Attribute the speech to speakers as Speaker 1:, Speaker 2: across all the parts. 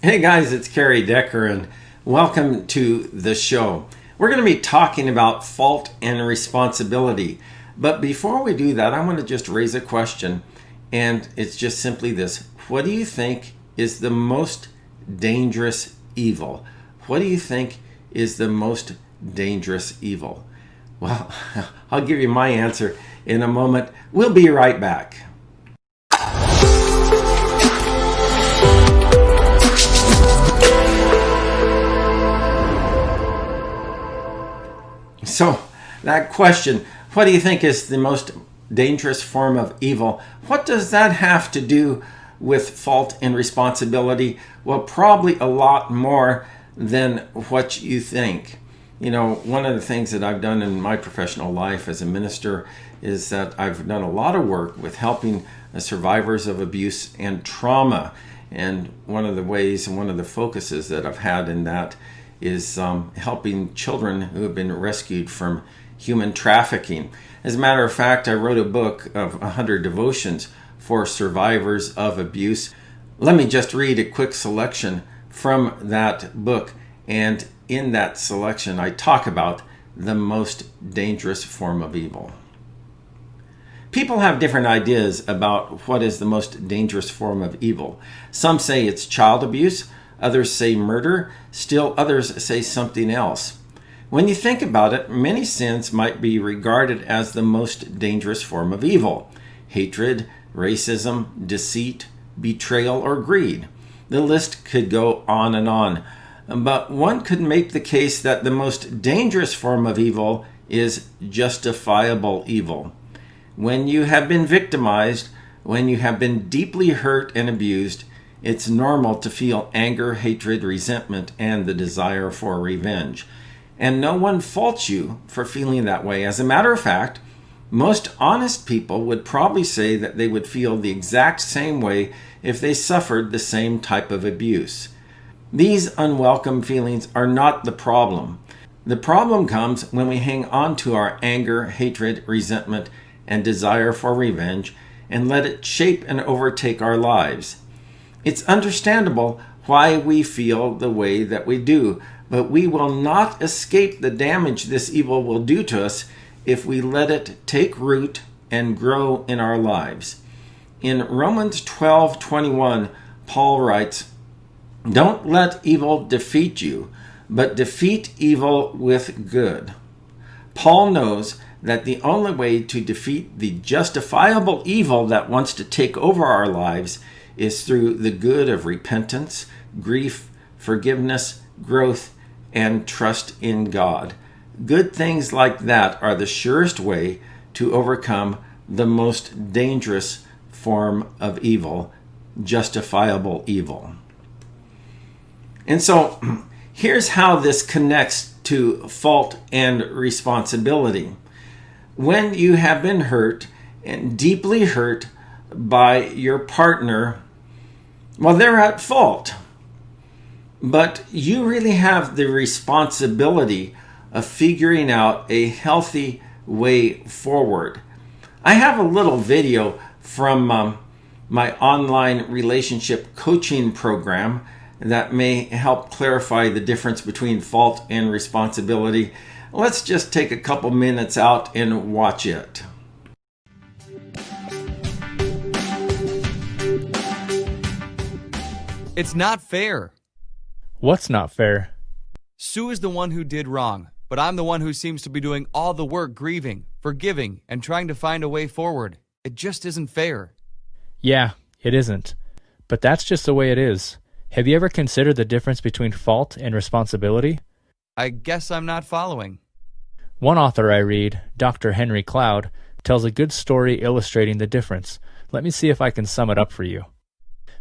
Speaker 1: Hey guys, it's Kerry Decker and welcome to the show. We're going to be talking about fault and responsibility. But before we do that, I want to just raise a question, and it's just simply this. What do you think is the most dangerous evil? What do you think is the most dangerous evil? Well, I'll give you my answer in a moment. We'll be right back. So, that question, what do you think is the most dangerous form of evil? What does that have to do with fault and responsibility? Well, probably a lot more than what you think. You know, one of the things that I've done in my professional life as a minister is that I've done a lot of work with helping survivors of abuse and trauma. And one of the ways and one of the focuses that I've had in that is helping children who have been rescued from human trafficking. As a matter of fact, I wrote a book of 100 devotions for survivors of abuse. Let me just read a quick selection from that book. And in that selection, I talk about the most dangerous form of evil. People have different ideas about what is the most dangerous form of evil. Some say it's child abuse. Others say murder, still others say something else. When you think about it, many sins might be regarded as the most dangerous form of evil. Hatred, racism, deceit, betrayal, or greed. The list could go on and on. But one could make the case that the most dangerous form of evil is justifiable evil. When you have been victimized, when you have been deeply hurt and abused, it's normal to feel anger, hatred, resentment, and the desire for revenge. And no one faults you for feeling that way. As a matter of fact, most honest people would probably say that they would feel the exact same way if they suffered the same type of abuse. These unwelcome feelings are not the problem. The problem comes when we hang on to our anger, hatred, resentment, and desire for revenge and let it shape and overtake our lives. It's understandable why we feel the way that we do, but we will not escape the damage this evil will do to us if we let it take root and grow in our lives. In Romans 12:21, Paul writes, "Don't let evil defeat you, but defeat evil with good." Paul knows that the only way to defeat the justifiable evil that wants to take over our lives is through the good of repentance, grief, forgiveness, growth, and trust in God. Good things like that are the surest way to overcome the most dangerous form of evil, justifiable evil. And so, here's how this connects to fault and responsibility. When you have been hurt and deeply hurt by your partner, well, they're at fault. But you really have the responsibility of figuring out a healthy way forward. I have a little video from my online relationship coaching program that may help clarify the difference between fault and responsibility. Let's just take a couple minutes out and watch it.
Speaker 2: It's not fair.
Speaker 3: What's not fair?
Speaker 2: Sue is the one who did wrong, but I'm the one who seems to be doing all the work grieving, forgiving, and trying to find a way forward. It just isn't fair.
Speaker 3: Yeah, it isn't. But that's just the way it is. Have you ever considered the difference between fault and responsibility?
Speaker 2: I guess I'm not following.
Speaker 3: One author I read, Dr. Henry Cloud, tells a good story illustrating the difference. Let me see if I can sum it up for you.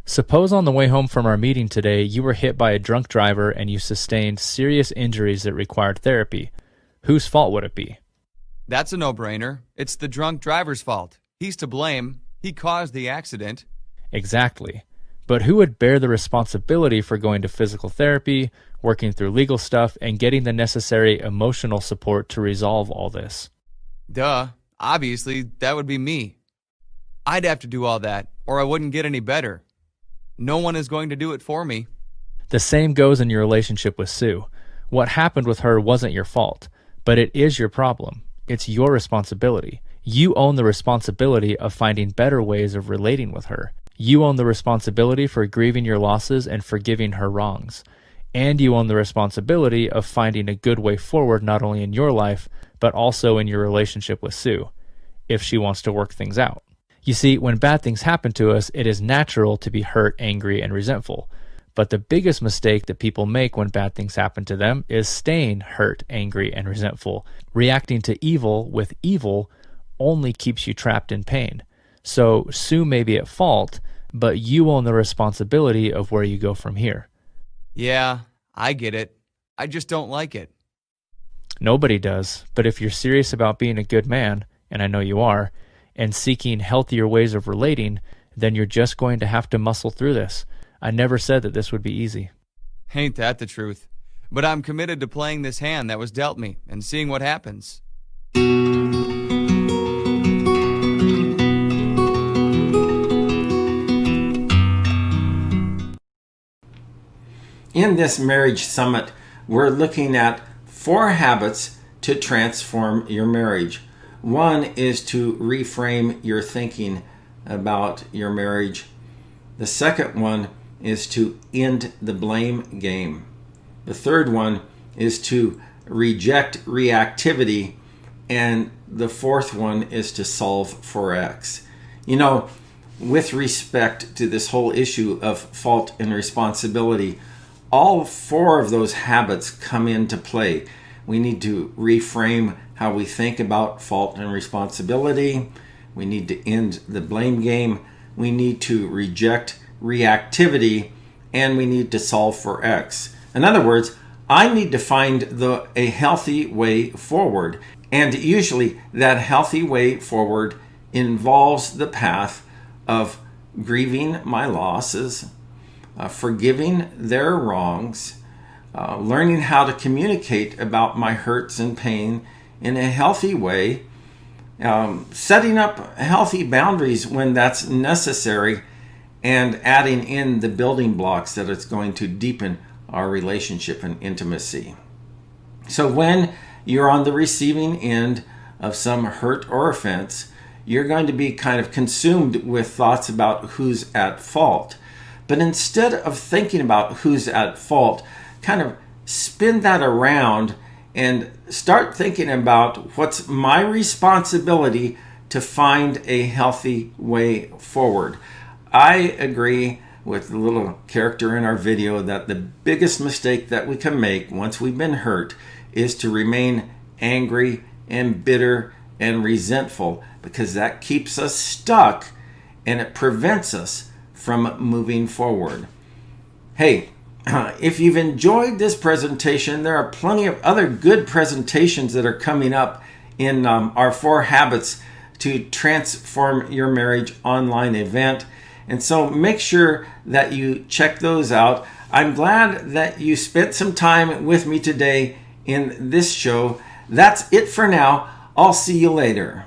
Speaker 3: Suppose on the way home from our meeting today, you were hit by a drunk driver and you sustained serious injuries that required therapy. Whose fault would it be?
Speaker 2: That's a no-brainer. It's the drunk driver's fault. He's to blame. He caused the accident.
Speaker 3: Exactly. But who would bear the responsibility for going to physical therapy, working through legal stuff, and getting the necessary emotional support to resolve all this?
Speaker 2: Duh. Obviously, that would be me. I'd have to do all that, or I wouldn't get any better. No one is going to do it for me.
Speaker 3: The same goes in your relationship with Sue. What happened with her wasn't your fault, but it is your problem. It's your responsibility. You own the responsibility of finding better ways of relating with her. You own the responsibility for grieving your losses and forgiving her wrongs. And you own the responsibility of finding a good way forward not only in your life, but also in your relationship with Sue, if she wants to work things out. You see, when bad things happen to us, it is natural to be hurt, angry, and resentful. But the biggest mistake that people make when bad things happen to them is staying hurt, angry, and resentful. Reacting to evil with evil only keeps you trapped in pain. So Sue may be at fault, but you own the responsibility of where you go from here.
Speaker 2: Yeah, I get it. I just don't like it.
Speaker 3: Nobody does, but if you're serious about being a good man, and I know you are, and seeking healthier ways of relating, then you're just going to have to muscle through this. I never said that this would be easy.
Speaker 2: Ain't that the truth? But I'm committed to playing this hand that was dealt me and seeing what happens.
Speaker 1: In this marriage summit, we're looking at 4 habits to transform your marriage. One is to reframe your thinking about your marriage. The second one is to end the blame game. The third one is to reject reactivity. And the fourth one is to solve for X. You know, with respect to this whole issue of fault and responsibility, all 4 of those habits come into play. We need to reframe how we think about fault and responsibility. We need to end the blame game. We need to reject reactivity, and we need to solve for X. In other words, I need to find a healthy way forward. And usually that healthy way forward involves the path of grieving my losses, forgiving their wrongs, learning how to communicate about my hurts and pain in a healthy way, setting up healthy boundaries when that's necessary, and adding in the building blocks that it's going to deepen our relationship and intimacy. So when you're on the receiving end of some hurt or offense, you're going to be kind of consumed with thoughts about who's at fault. But instead of thinking about who's at fault, kind of spin that around and start thinking about what's my responsibility to find a healthy way forward. I agree with the little character in our video that the biggest mistake that we can make once we've been hurt is to remain angry and bitter and resentful, because that keeps us stuck and it prevents us from moving forward. Hey, if you've enjoyed this presentation, there are plenty of other good presentations that are coming up in our 4 habits to transform your marriage online event. And so make sure that you check those out. I'm glad that you spent some time with me today in this show. That's it for now. I'll see you later.